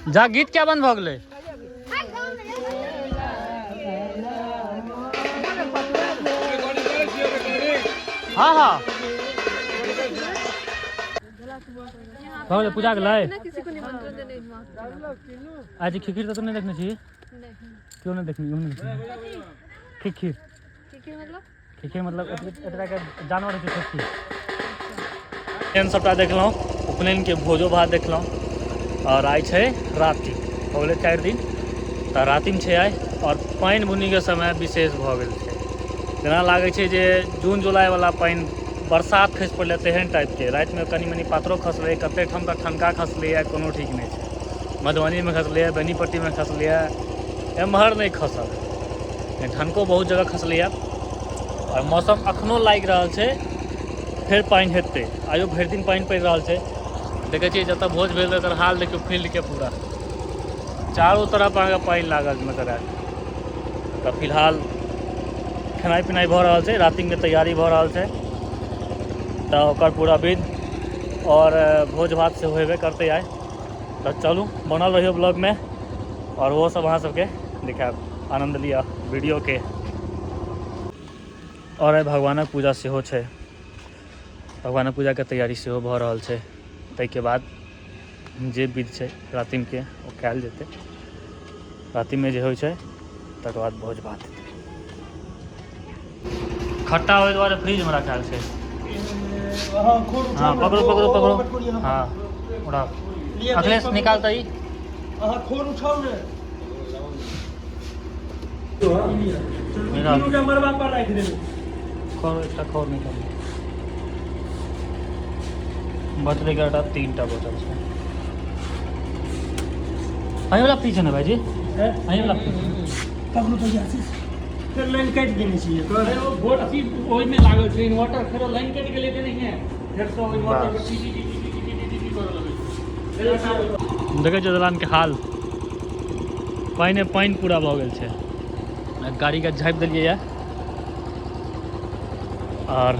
जा गीत क्या बंद भ गेलै? हाँ हाँ पूजा के आज खिखीर तो नहीं देखने चाहिए। क्यों नहीं देखनी? खिखीर खिखीर मतलब जानवर सबटा देखल उपनयन के भोजो भात देखल और आई है राति हो गए 4 दिन तो राति में आई और पानी बुनी के समय विशेष भ गए जेना लगे जे जून जुलाई वाला पानी बरसात खस पड़े तेहन टाइप के रात में कनी मनी पाथरो खसले कते ठाम तक ठनका खसले कोनो ठीक नहीं है। मधुबनी में खसले बेनीपट्टी में खसले एम्हर नहीं खसल ठनको बहुत जगह खसले और मौसम अखनो लाग रहा है फिर पानी हेतै। आइयो भरि दिन पानी पड़ रहा है देखे छिए जत भोज भेल तर हाल देखियो फील्ड के पूरा चारों तरफ अहाँ पानी लागल नजर आयल। तो फिलहाल खेनाई पिनाई भ रहा है राति में तैयारी भ रहा है तो ओकर पूरा विध और भोज भात से होबे करते आए। तो चलू बनल रहियो ब्लॉग में और वो सब अहाँ सबके दिखाएब आनंद लिया वीडियो के। और भगवानक पूजा सेहो छै भगवानक पूजा के तैयारी सेहो भ रहल छै। ताहिके बाद जे विध छै रातिम के ओ कयल जेतै राति में जे होइ छै तकर बाद भोज भात हेतै। खट्टा होय दुआरे फ्रिज में रखाल छै। हाँ पकड़ो पकड़ो पकड़ो हाँ उड़ा अखिलेश निकालता ही खोल उठाओ ने मरवा पर राख दे खोल एकटा खोल निकाल बचले के 3टा बोतल छै। अही वाला पीछे ना भाईजी अही वाला पकड़ो तो आशीष फिर लाइन काट देनी चाहिए अरे वो बोर्ड अभी ओई में लागल छै इन्वर्टर फिर लाइन काट के लेते नहीं है फिर तो इन्वर्टर टी कर लगे देखे छ दलान के हाल पानी पूरा भ गेल छै। गाड़ी के झाँपि देलिए या और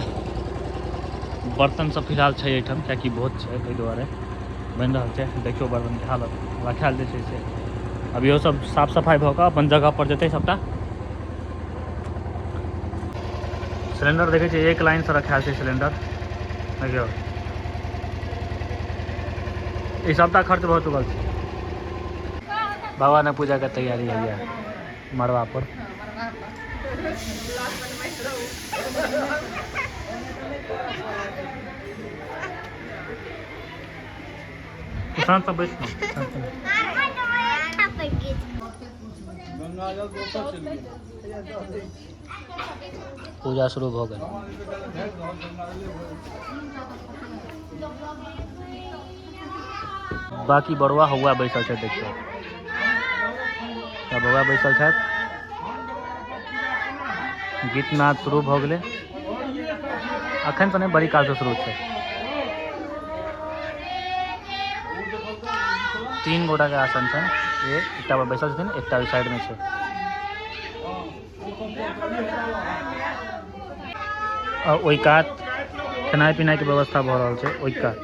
बर्तन सब फिलहाल छै एठम कियाकि भोज छै ताहि दुआरे बनि रहल छै। देखियो बर्तन के हालत रखायल जे छै से अब इहो सब साफ सफाई भऽ कऽ अपन जगह पर जेतै सबटा। सिलेंडर देखे छिए एक लाइन से रखायल छै सिलेंडर देखियो ई सबटा खर्च भऽ चुकल छै। भगवान पूजा के तैयारी है मरवा पर शांत बैठ पूजा शुरू हो गई। बाकी बड़ुआ हुआ बैसल छै देखियो बउआ बैसल छथि गीत नाद शुरू भ गेलै अखन तो नहीं बड़ी काल से शुरू छै। 3 गोटा के आसन छै एकटा पर बैसल छथिन एकटा ओहि साइड में छै। और ओहि कात खेनाई पिनाई के व्यवस्था भ रहल छै ओहि कात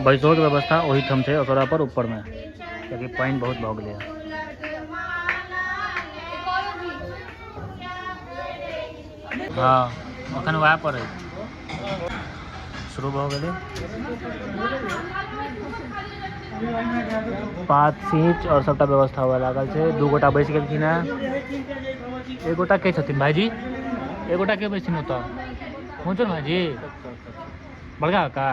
बैसो के व्यवस्था ओहि ठाम छै ओकरा पर ऊपर में कियाकि पानी बहुत भ गेलै है। हाँ अखन वहाँ पर शुरू हो गए पात सींच और सबटा व्यवस्था हुआ लागल छै। 2 गोटा बैस गेलखिन है 1 गोटा के छथिन भाईजी 1 गोटा के बैसिन ओतऽ पहुँचल भाईजी बड़का का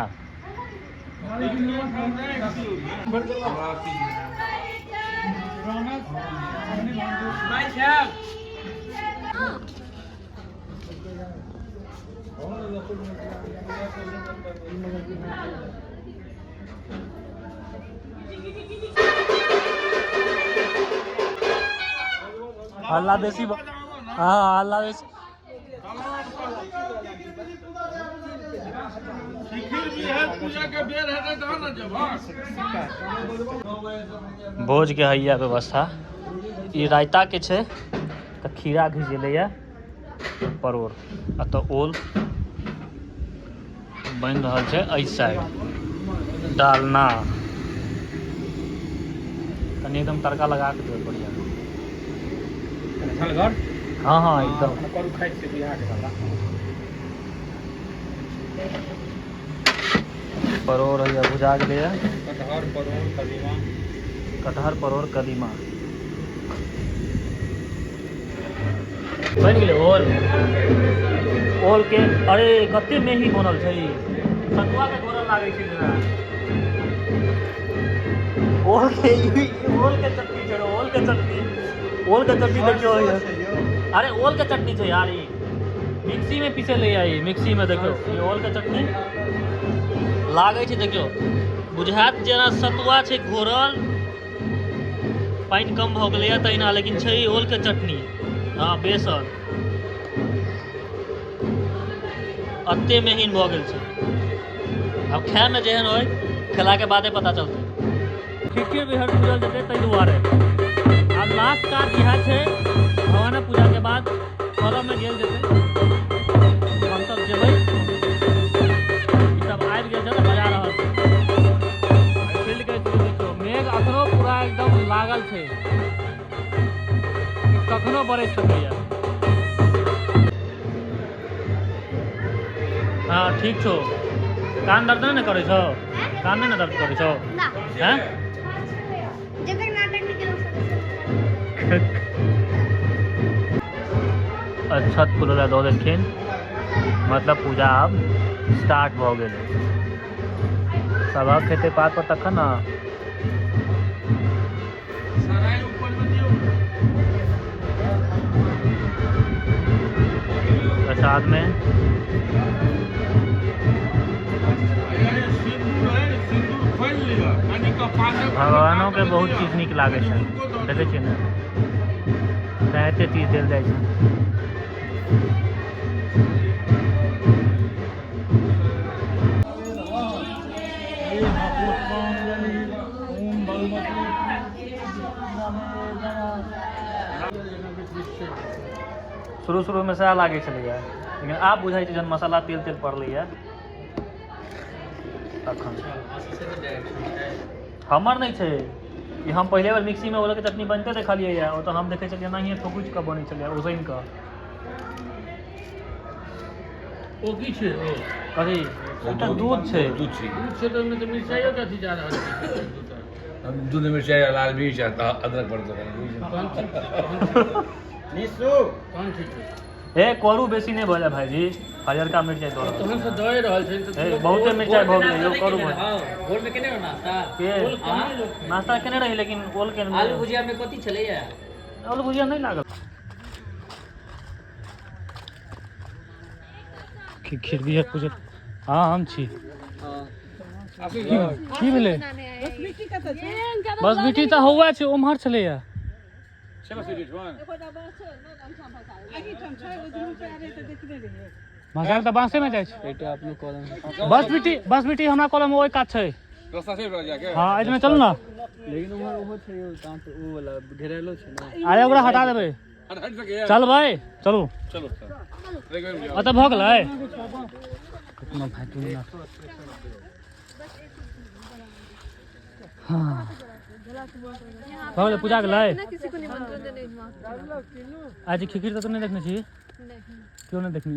अल्लाह बेसी हाँ अल्लाह बेसी भोज के हैया व्यवस्था ई रायता के छै त खीरा घिसेले परोड़ आ तो ओल बन रहा है एहि साइड डालना तनी एकदम तड़का लगा के दे बढ़िया। हाँ हाँ एकदम। परोर है भुजा के लिए कटहर परोर कदीमा बन गए। ओल के अरे कते में ही बनल छै सतुआ के घोरल लागे छै जेना। ओल के चटनी चढ़ो ओल के चटनी देखियो। अरे ओल के चटनी छै यार, मिक्सी में पीसे ले आई मिक्सी में देखो ये ओल के चटनी लागे छै देखियो। बुझात जेना सतुआ छै घोरल पानी कम भ गेलै तहिना, लेकिन छै ओल के चटनी। हाँ बेसन अत्ते महीन भ गेल छै। अब खाए में जेहन होय खेला के बादे पता चलतै। खिखीर बिहर पूजल जेतै ताहि दुआरे। अब लास्ट काज इएह छै, भवाना पूजा के बाद कलम में गेल जेतै। हमसब जेबै ई सब आबि गेल छै बजा रहल छै। फील्ड के देखियो मेघ अखनो पूरा एकदम लागल छै, कखनो बरस सकैया। हाँ ठीक छो। कान दर्द नहीं न करे छो? कान नहीं न दर्द करे छो? हैं? छत खुलला दो देलखिन, मतलब पूजा अब स्टार्ट भ गेल। सब खेते पात पर तखन ना प्रसाद में भगवानों के बहुत चीज नीक लागे छै, देखे छियै ने एते चीज देल जाइ छै। शुरू में सएह लागे छलैया, लेकिन आब बुझाइ छै जहन मसाला तेल पड़लैया तखन। हमर नहीं छै ई, हम पहले बार मिक्सी में ओल के चटनी बनते देखलिए या, ओ तो हम देखे छलिए एनाहिए ठोकुच के बनै छलै उसैन के। ओ की छै ओ कथी एकटा दूध छै तो ओहिमे तऽ मिरचाइयो के अथी जा रहल छै। दूध मिर्चाई लाल मिर्च अदरक पड़ता है। ए करू बेसी नहीं भले भाईजी, हरियरका मिर्चाई दो तहन से दए रहल छै ए बहुते मिर्चाई भ गेलै यो करू भाई। भोर में केने नाश्ता के नाश्ता केने रही, लेकिन ओल के आलू भुजिया में कथि छलैया? आलू भुजिया नहीं लागल। खीर भी है कुछ। हाँ हम छी की भेलै बस बेटी तऽ हौवा छै ओम्हर छलैया। मजाक तऽ बाँसे में जाइ छै। बस बेटी हमरा कॉलम ओहि कात छै। हाँ एहिमे चलू ना, लेकिन उमर ओहो छै ओ काम ओ वाला घेरेलो छै ना। अरे ओकरा हटा देबै। चल भाई चलू अतः भऽ गेलै। कितना भाई तू ना हाँ भऽ गेलै पूजा गेलै। आज खिखीर तऽ तू नहीं देखने छी? क्यों नहीं देखनी?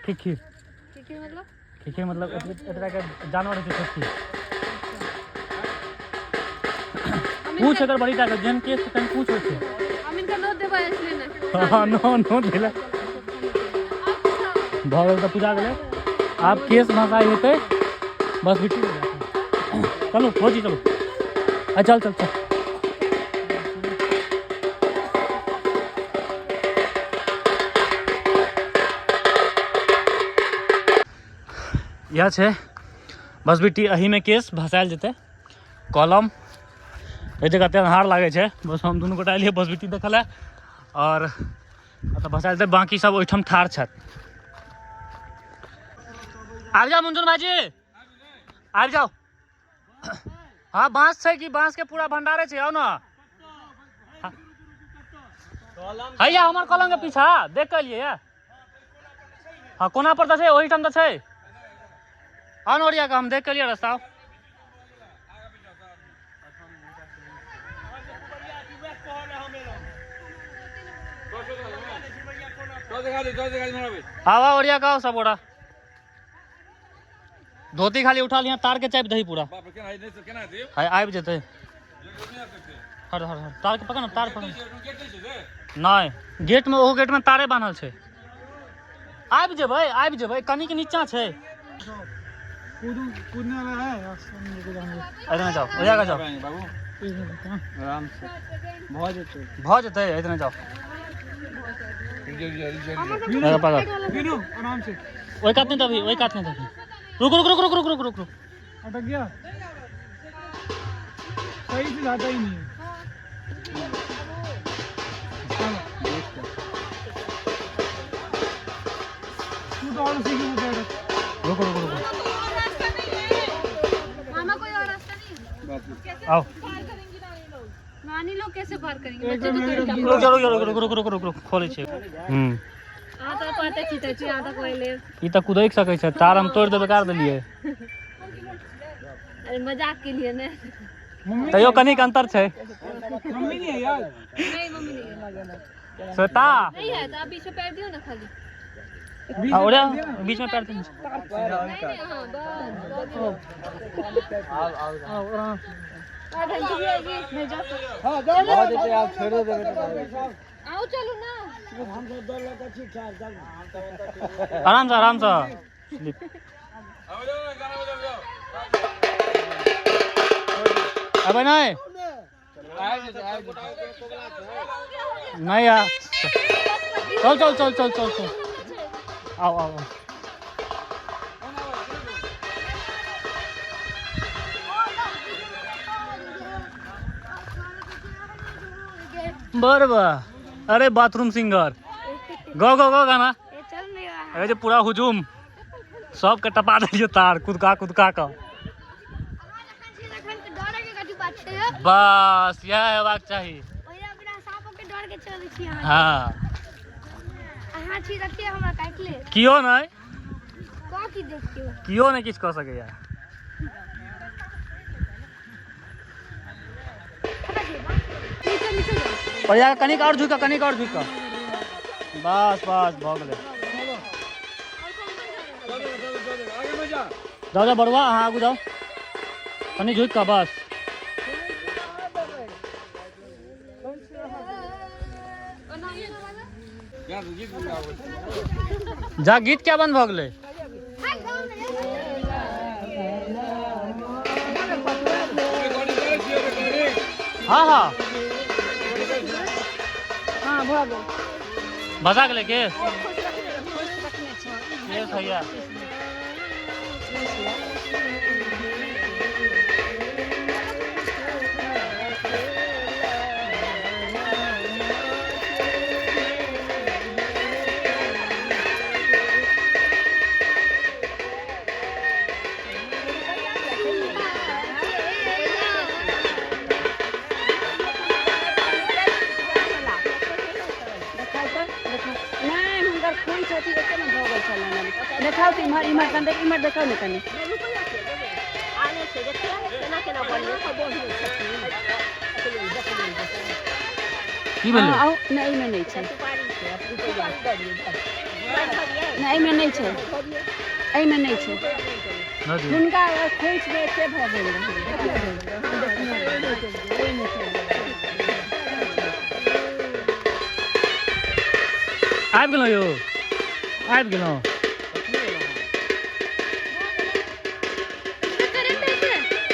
खिखीर मतलब एतरा के जानवर है छोटकी पूछ अगर बड़ी टाइगर जन केस तन पूछ होते हम इनका नो देबा इसलिए ना। हां नो देला भगल त पूजा गेले। आप केस भाषा हेते बस बिटी चलो खोजी चलो चल चल चल। यह है बस बिट्टी अही में केस भसायल जेते। कॉलम ए जगह तेहार लागे छे, बस हम दुनू गोटा एलिए बस बिट्टी देखल है और भसायल जेते। बाकी सब ओहिठाम ठार छत। आ जाओ मुंजुन भाजी आ जाओ। हाँ बांस है कि बांस के पूरा भंडारे छे आओ ना। हैया हमर कॉलम के पीछा देख के लिए। हाँ कोना पर त छे ओहिठाम त छे। हाँ नोरिया का हम देख के लिए रास्ता आवा ओरिया का सब ओरा धोती खाली उठा लिया तार के चाप दही पूरा हाय आबि जेते हर हर हर तार के पकड़ ना तार पकड़ नहीं गेट में ओहो गेट में तारे बांधल छै आबि जेबै कनी के नीचा छै कूदने वाला है इधर जाओ ओरिया का जाओ आराम से भ जेते इधर जाओ बिनु आराम से ओई काट नहीं दबी रुक अटक गया सही से जाता ही नहीं है तू तो और उसी के ऊपर रुक मामा कोई और रास्ता नहीं है आओ नानी लोग कैसे पार करेंगे एक बच्चे तो मेरे रुक खोले छै आता पाते चिता ची आता कोई ले ई त कुदैक सकै छै तार हम तोड़ देबे कार देलिए अरे मजाक के लिए ने तैयो कनिक अंतर छै मम्मी नहीं है यार नहीं मम्मी नहीं है श्वेता नहीं है तो आप बीच में पैर दियो ना खाली ओरिया बीच में पैर दे नहीं हां बस आ घंटी भी आएगी नहीं जा हां जाओ देते आप छोड़ दे आओ चलो ना हम सब दो लोग अच्छी चार चल आराम से स्लिप अबे नहीं यार चल आओ बरबा अरे बाथरूम सिंगर गो गाना चल नहीं रहा अरे जो पूरा हुजूम सबके टपा दिलिए तार कुदका का बस यह हेबाक चाही हाँ कियो नहीं किछ कह सकैया और कनिक और झुक बस भ गेलै जाओ बड़ुआ हाँ आगू जाओ कनी झुक का बस जा गीत क्या बंद भ गेलै हाँ बजा गेलै के भैया देखाओ इमर देखाओ ना कनी की भेलै आओ नहीं में नहीं छै नहीं में नहीं छै एई में नहीं छै हुनका खोइच में एते भ गेल आबि गेलौ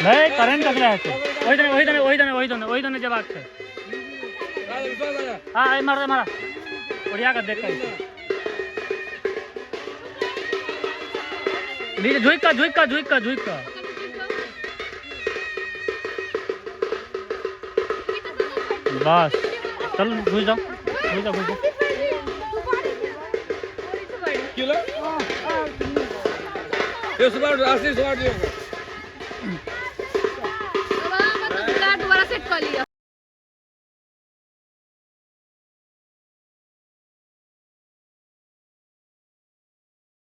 नहीं करेंट ककरा हेतै ओहि दने जेबाक छै हाँ मारा ओरिया के देख झुक का बस चल घुस जाओ दोबारा सेट कर लिया